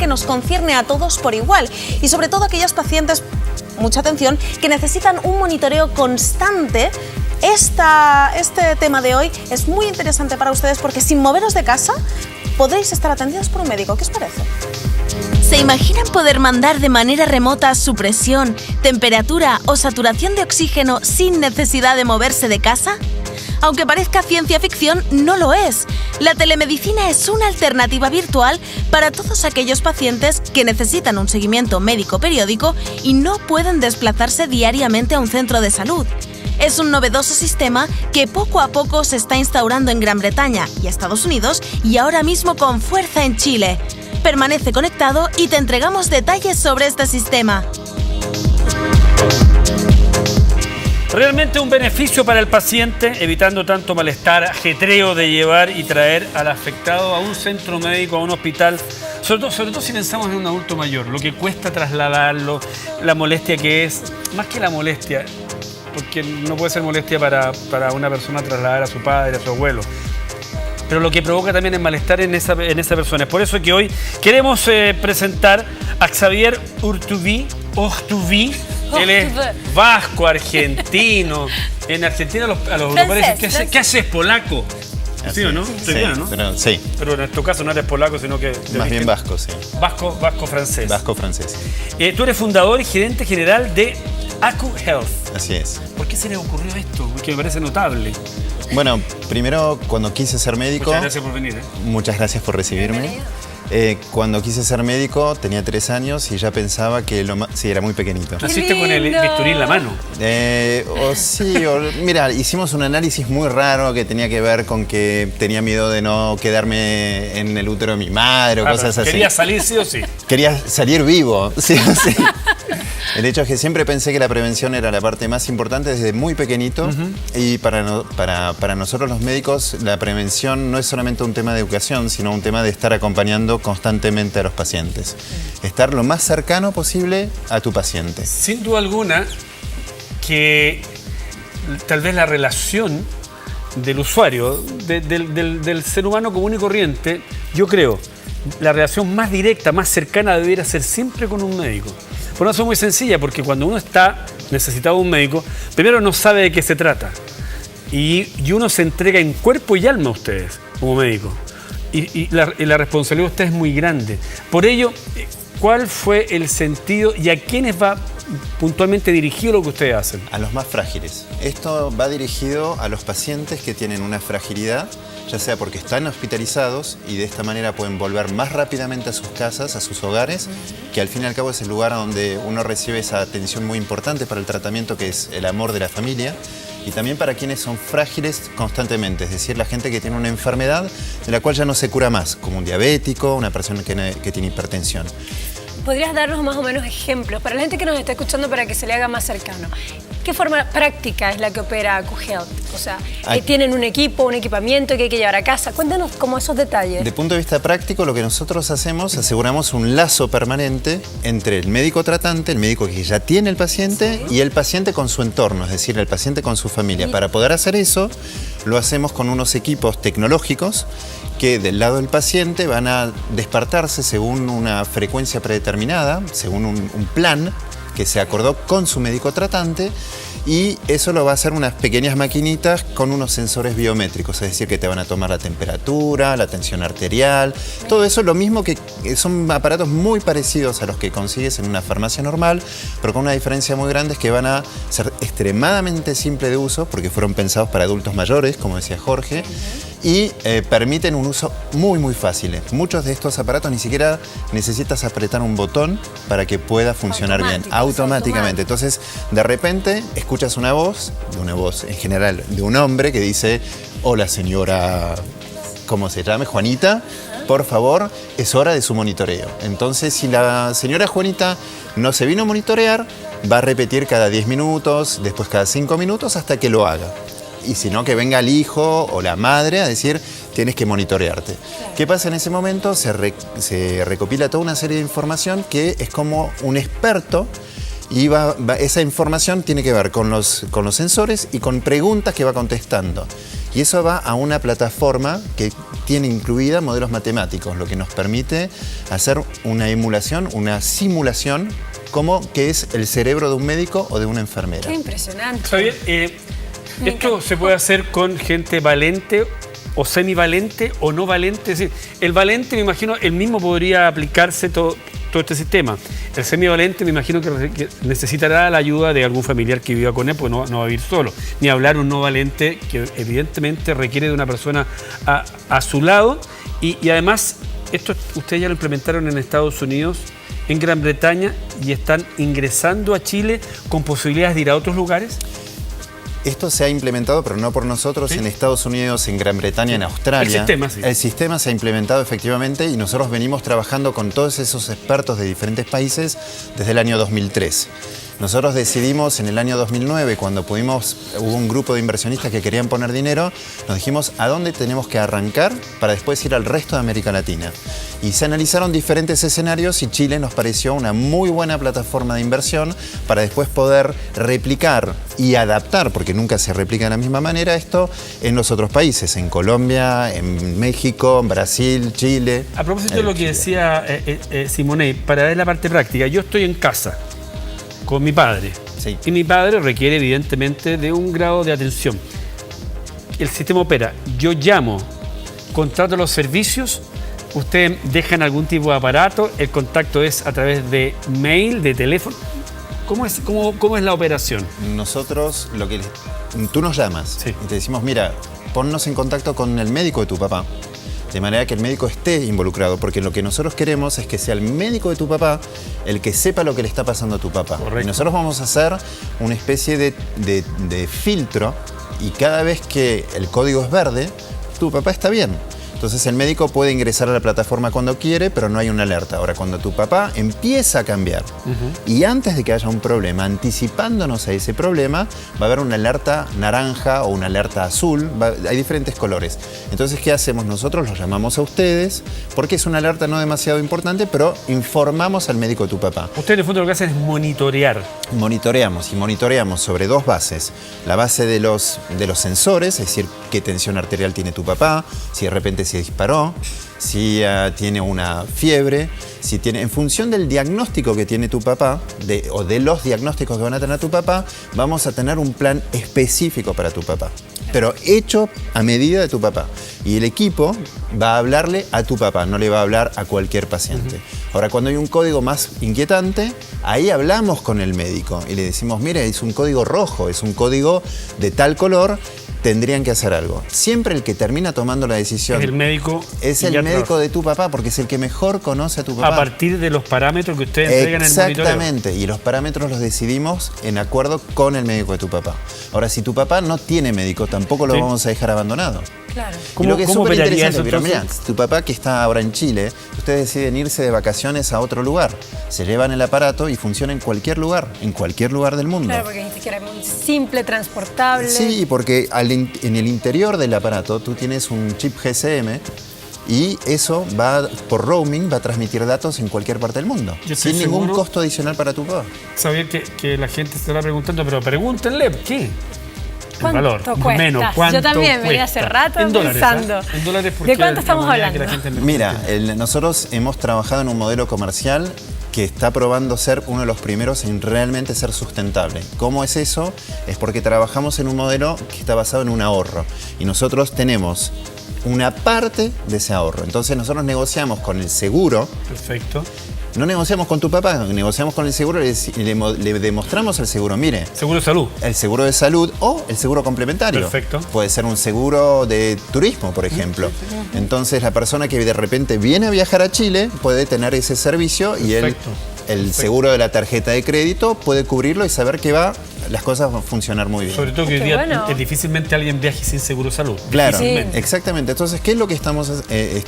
que nos concierne a todos por igual y sobre todo aquellos pacientes, mucha atención, que necesitan un monitoreo constante. Este tema de hoy es muy interesante para ustedes porque sin moveros de casa podréis estar atendidos por un médico. ¿Qué os parece? ¿Se imaginan poder mandar de manera remota su presión, temperatura o saturación de oxígeno sin necesidad de moverse de casa? Aunque parezca ciencia ficción, no lo es. La telemedicina es una alternativa virtual para todos aquellos pacientes que necesitan un seguimiento médico periódico y no pueden desplazarse diariamente a un centro de salud. Es un novedoso sistema que poco a poco se está instaurando en Gran Bretaña y Estados Unidos y ahora mismo con fuerza en Chile. Permanece conectado y te entregamos detalles sobre este sistema. Realmente un beneficio para el paciente, evitando tanto malestar, ajetreo de llevar y traer al afectado a un centro médico, a un hospital. Sobre todo si pensamos en un adulto mayor, lo que cuesta trasladarlo, la molestia que es, más que la molestia, porque no puede ser molestia para una persona trasladar a su padre, a su abuelo. Pero lo que provoca también es malestar en esa persona. Es por eso que hoy queremos presentar a Xavier Urtubey. Él es vasco, argentino. En Argentina a los europeos dicen, ¿qué haces, polaco? ¿Sí o no? Sí, ¿no? Pero, sí. Pero en tu caso no eres polaco, sino que... Más bien vasco, sí. Vasco-francés. Vasco-francés. Tú eres fundador y gerente general de Acu Health. Así es. ¿Por qué se le ocurrió esto? Porque me parece notable. Bueno, primero, cuando quise ser médico... Muchas gracias por venir. Muchas gracias por recibirme. Cuando quise ser médico tenía 3 años y ya pensaba que sí, era muy pequeñito. ¿Naciste con el bisturí en la mano? Mira, hicimos un análisis muy raro que tenía que ver con que tenía miedo de no quedarme en el útero de mi madre o cosas así. ¿Querías salir sí o sí? Quería salir vivo, sí o sí. El hecho es que siempre pensé que la prevención era la parte más importante desde muy pequeñito. Y para nosotros los médicos la prevención no es solamente un tema de educación, sino un tema de estar acompañando constantemente a los pacientes. Estar lo más cercano posible a tu paciente. Sin duda alguna que tal vez la relación del usuario, del ser humano común y corriente, yo creo, la relación más directa, más cercana debería ser siempre con un médico. Por una razón muy sencilla, porque cuando uno está necesitado de un médico, primero no sabe de qué se trata. Y uno se entrega en cuerpo y alma a ustedes, como médico. Y la responsabilidad de ustedes es muy grande. Por ello, ¿cuál fue el sentido y a quiénes va puntualmente dirigido lo que ustedes hacen? A los más frágiles. Esto va dirigido a los pacientes que tienen una fragilidad, ya sea porque están hospitalizados y de esta manera pueden volver más rápidamente a sus casas, a sus hogares, que al fin y al cabo es el lugar donde uno recibe esa atención muy importante para el tratamiento, que es el amor de la familia. Y también para quienes son frágiles constantemente, es decir, la gente que tiene una enfermedad de la cual ya no se cura más, como un diabético, una persona que tiene hipertensión. ¿Podrías darnos más o menos ejemplos para la gente que nos está escuchando para que se le haga más cercano? ¿Qué forma práctica es la que opera Acu Health? O sea, ¿tienen un equipo, un equipamiento que hay que llevar a casa? Cuéntanos como esos detalles. De punto de vista práctico, lo que nosotros hacemos, aseguramos un lazo permanente entre el médico tratante, el médico que ya tiene el paciente, y el paciente con su entorno, es decir, el paciente con su familia. Para poder hacer eso, lo hacemos con unos equipos tecnológicos que del lado del paciente van a despertarse según una frecuencia predeterminada, según un plan que se acordó con su médico tratante, y eso lo va a hacer unas pequeñas maquinitas con unos sensores biométricos, es decir, que te van a tomar la temperatura, la tensión arterial, todo eso lo mismo, que son aparatos muy parecidos a los que consigues en una farmacia normal, pero con una diferencia muy grande, es que van a ser extremadamente simples de uso, porque fueron pensados para adultos mayores, como decía Jorge, y permiten un uso muy fácil. Muchos de estos aparatos ni siquiera necesitas apretar un botón para que pueda funcionar bien, automáticamente. Entonces, de repente, escuchas una voz en general de un hombre que dice: hola señora, ¿cómo se llama? Juanita, por favor, es hora de su monitoreo. Entonces, si la señora Juanita no se vino a monitorear, va a repetir cada 10 minutos, después cada 5 minutos, hasta que lo haga. Y si no, que venga el hijo o la madre a decir: tienes que monitorearte. ¿Qué pasa en ese momento? Se recopila toda una serie de información que es como un experto, y esa información tiene que ver con los sensores y con preguntas que va contestando. Y eso va a una plataforma que tiene incluida modelos matemáticos, lo que nos permite hacer una emulación, una simulación, como que es el cerebro de un médico o de una enfermera. Qué impresionante. Javier, esto se puede hacer con gente valente o semivalente o no valente. Es decir, el valente, me imagino, él mismo podría aplicarse todo este sistema. El semivalente, me imagino que necesitará la ayuda de algún familiar que viva con él, porque no va a vivir solo. Ni hablar un no valente, que evidentemente requiere de una persona a su lado. Y además, esto ustedes ya lo implementaron en Estados Unidos, en Gran Bretaña, y están ingresando a Chile con posibilidades de ir a otros lugares. Esto se ha implementado, pero no por nosotros, ¿sí? En Estados Unidos, en Gran Bretaña, en Australia. El sistema, sí. El sistema se ha implementado efectivamente y nosotros venimos trabajando con todos esos expertos de diferentes países desde el año 2003. Nosotros decidimos en el año 2009, cuando hubo un grupo de inversionistas que querían poner dinero, nos dijimos a dónde tenemos que arrancar para después ir al resto de América Latina. Y se analizaron diferentes escenarios y Chile nos pareció una muy buena plataforma de inversión para después poder replicar y adaptar, porque nunca se replica de la misma manera esto, en los otros países, en Colombia, en México, en Brasil, Chile. A propósito de lo que decía Simonet, para ver la parte práctica, yo estoy en casa con mi padre. Sí. Y mi padre requiere evidentemente de un grado de atención. El sistema opera, yo llamo, contrato los servicios, ustedes dejan algún tipo de aparato, el contacto es a través de mail, de teléfono. ¿Cómo es la operación? Nosotros, tú nos llamas, sí, y te decimos, mira, ponnos en contacto con el médico de tu papá, de manera que el médico esté involucrado, porque lo que nosotros queremos es que sea el médico de tu papá el que sepa lo que le está pasando a tu papá. Correcto. Y nosotros vamos a hacer una especie de filtro, y cada vez que el código es verde, tu papá está bien. Entonces el médico puede ingresar a la plataforma cuando quiere, pero no hay una alerta. Ahora, cuando tu papá empieza a cambiar, y antes de que haya un problema, anticipándonos a ese problema, va a haber una alerta naranja o una alerta azul, hay diferentes colores. Entonces, ¿qué hacemos? Nosotros los llamamos a ustedes, porque es una alerta no demasiado importante, pero informamos al médico de tu papá. Ustedes en el fondo lo que hacen es monitorear. Monitoreamos sobre dos bases. La base de los sensores, es decir, qué tensión arterial tiene tu papá, si de repente se disparó, si tiene una fiebre, si tiene, en función del diagnóstico que tiene tu papá, o de los diagnósticos que van a tener tu papá, vamos a tener un plan específico para tu papá, pero hecho a medida de tu papá. Y el equipo va a hablarle a tu papá, no le va a hablar a cualquier paciente. Ahora, cuando hay un código más inquietante, ahí hablamos con el médico y le decimos, mire, es un código rojo, es un código de tal color, tendrían que hacer algo. Siempre el que termina tomando la decisión Es el médico. es el médico de tu papá, porque es el que mejor conoce a tu papá. A partir de los parámetros que ustedes entregan en el monitoreo. Exactamente, y los parámetros los decidimos en acuerdo con el médico de tu papá. Ahora, si tu papá no tiene médico, tampoco lo vamos a dejar abandonado. Claro. Y lo que es ¿Cómo súper operaría interesante, eso, pero mirá, entonces? tu papá que está ahora en Chile, ustedes deciden irse de vacaciones a otro lugar. Se llevan el aparato y funciona en cualquier lugar del mundo. Claro, porque dijiste que era muy simple, transportable. Sí, porque en el interior del aparato tú tienes un chip GSM y eso va por roaming, va a transmitir datos en cualquier parte del mundo, Yo estoy sin ningún seguro, costo adicional para tu papá. Sabía que la gente se estará preguntando, pero pregúntenle, ¿qué? El ¿Cuánto valor, cuesta? menos, ¿cuánto Yo también venía cuesta? hace rato En dólares, pensando. En dólares, porque ¿De cuánto estamos la moneda hablando? que la gente Mira, nosotros hemos trabajado en un modelo comercial que está probando ser uno de los primeros en realmente ser sustentable. ¿Cómo es eso? Es porque trabajamos en un modelo que está basado en un ahorro. Y nosotros tenemos una parte de ese ahorro. Entonces nosotros negociamos con el seguro. Perfecto. No negociamos con tu papá, negociamos con el seguro y le demostramos al seguro, mire, Seguro de salud. el seguro de salud o el seguro complementario. Perfecto. Puede ser un seguro de turismo, por ejemplo. Entonces la persona que de repente viene a viajar a Chile puede tener ese servicio y Perfecto. el seguro de la tarjeta de crédito puede cubrirlo y saber que las cosas van a funcionar muy bien. Sobre todo que hoy Qué día bueno. difícilmente alguien viaje sin seguro de salud. Claro, Sí. exactamente. Entonces, ¿qué es lo que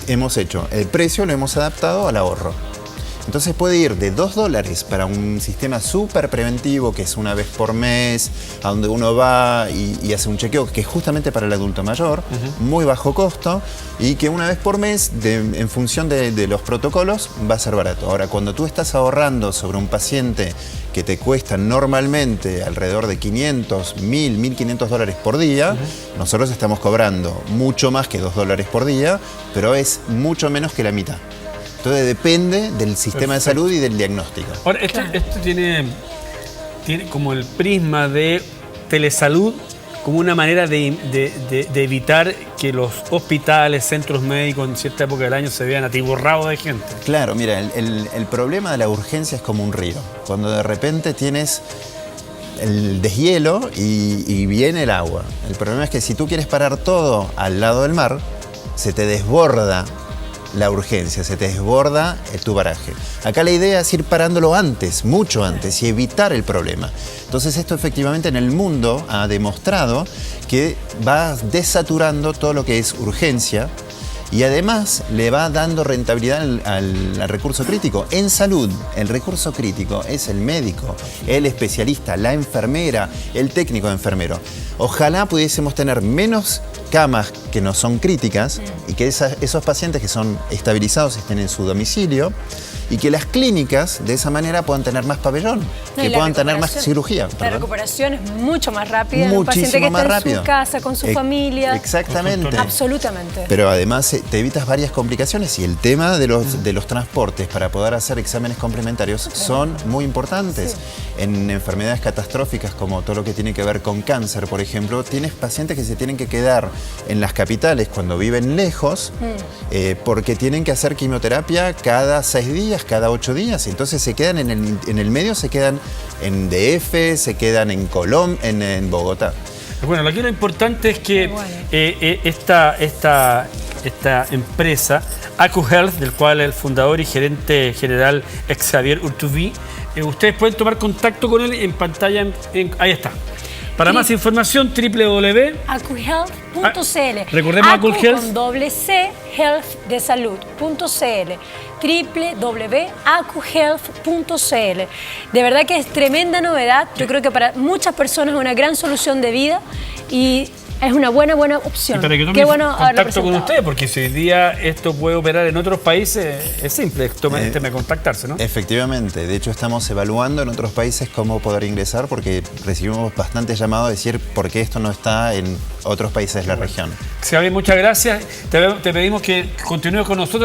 hemos hecho? El precio lo hemos adaptado al ahorro. Entonces puede ir de $2 para un sistema súper preventivo, que es una vez por mes, a donde uno va y hace un chequeo, que es justamente para el adulto mayor, muy bajo costo, y que una vez por mes, en función de los protocolos, va a ser barato. Ahora, cuando tú estás ahorrando sobre un paciente que te cuesta normalmente alrededor de 500, 1000, 1500 dólares por día, nosotros estamos cobrando mucho más que $2 por día, pero es mucho menos que la mitad. Entonces depende del sistema de salud y del diagnóstico. Ahora, esto tiene como el prisma de telesalud como una manera de evitar que los hospitales, centros médicos en cierta época del año se vean atiborrados de gente. Claro, mira, el problema de la urgencia es como un río. Cuando de repente tienes el deshielo y viene el agua. El problema es que si tú quieres parar todo al lado del mar, se te desborda la urgencia, se te desborda tu baraje. Acá la idea es ir parándolo antes, mucho antes, y evitar el problema. Entonces esto efectivamente en el mundo ha demostrado que va desaturando todo lo que es urgencia y además le va dando rentabilidad al recurso crítico. En salud, el recurso crítico es el médico, el especialista, la enfermera, el técnico de enfermero. Ojalá pudiésemos tener menos camas que no son críticas y que esos pacientes que son estabilizados estén en su domicilio y que las clínicas de esa manera puedan tener más pabellón, que puedan tener más cirugía. La recuperación es mucho más rápida. Muchísimo un paciente que más está rápido. En su casa, con su familia. Exactamente. Absolutamente. Pero además te evitas varias complicaciones y el tema de los transportes para poder hacer exámenes complementarios son muy importantes. Sí. En enfermedades catastróficas como todo lo que tiene que ver con cáncer, por ejemplo, tienes pacientes que se tienen que quedar en las capitales cuando viven lejos porque tienen que hacer quimioterapia cada 6 días, cada 8 días. Entonces se quedan en el medio, se quedan en DF, se quedan en Colombia, en Bogotá. Bueno, aquí lo importante es que esta empresa, AcuHealth, del cual el fundador y gerente general es Xavier Urtubey, ustedes pueden tomar contacto con él en pantalla, ahí está. Para más información, www.acuhealth.cl. Recordemos AcuHealth. Con doble C, health de salud.cl. www.acuhealth.cl. De verdad que es tremenda novedad. Yo creo que para muchas personas es una gran solución de vida y es una buena opción. Para que Qué bueno contacto con usted, porque si hoy día esto puede operar en otros países, es simple, contactarse, ¿no? Efectivamente, de hecho estamos evaluando en otros países cómo poder ingresar porque recibimos bastantes llamados a decir por qué esto no está en otros países de la región. Xavier, muchas gracias. Te pedimos que continúes con nosotros.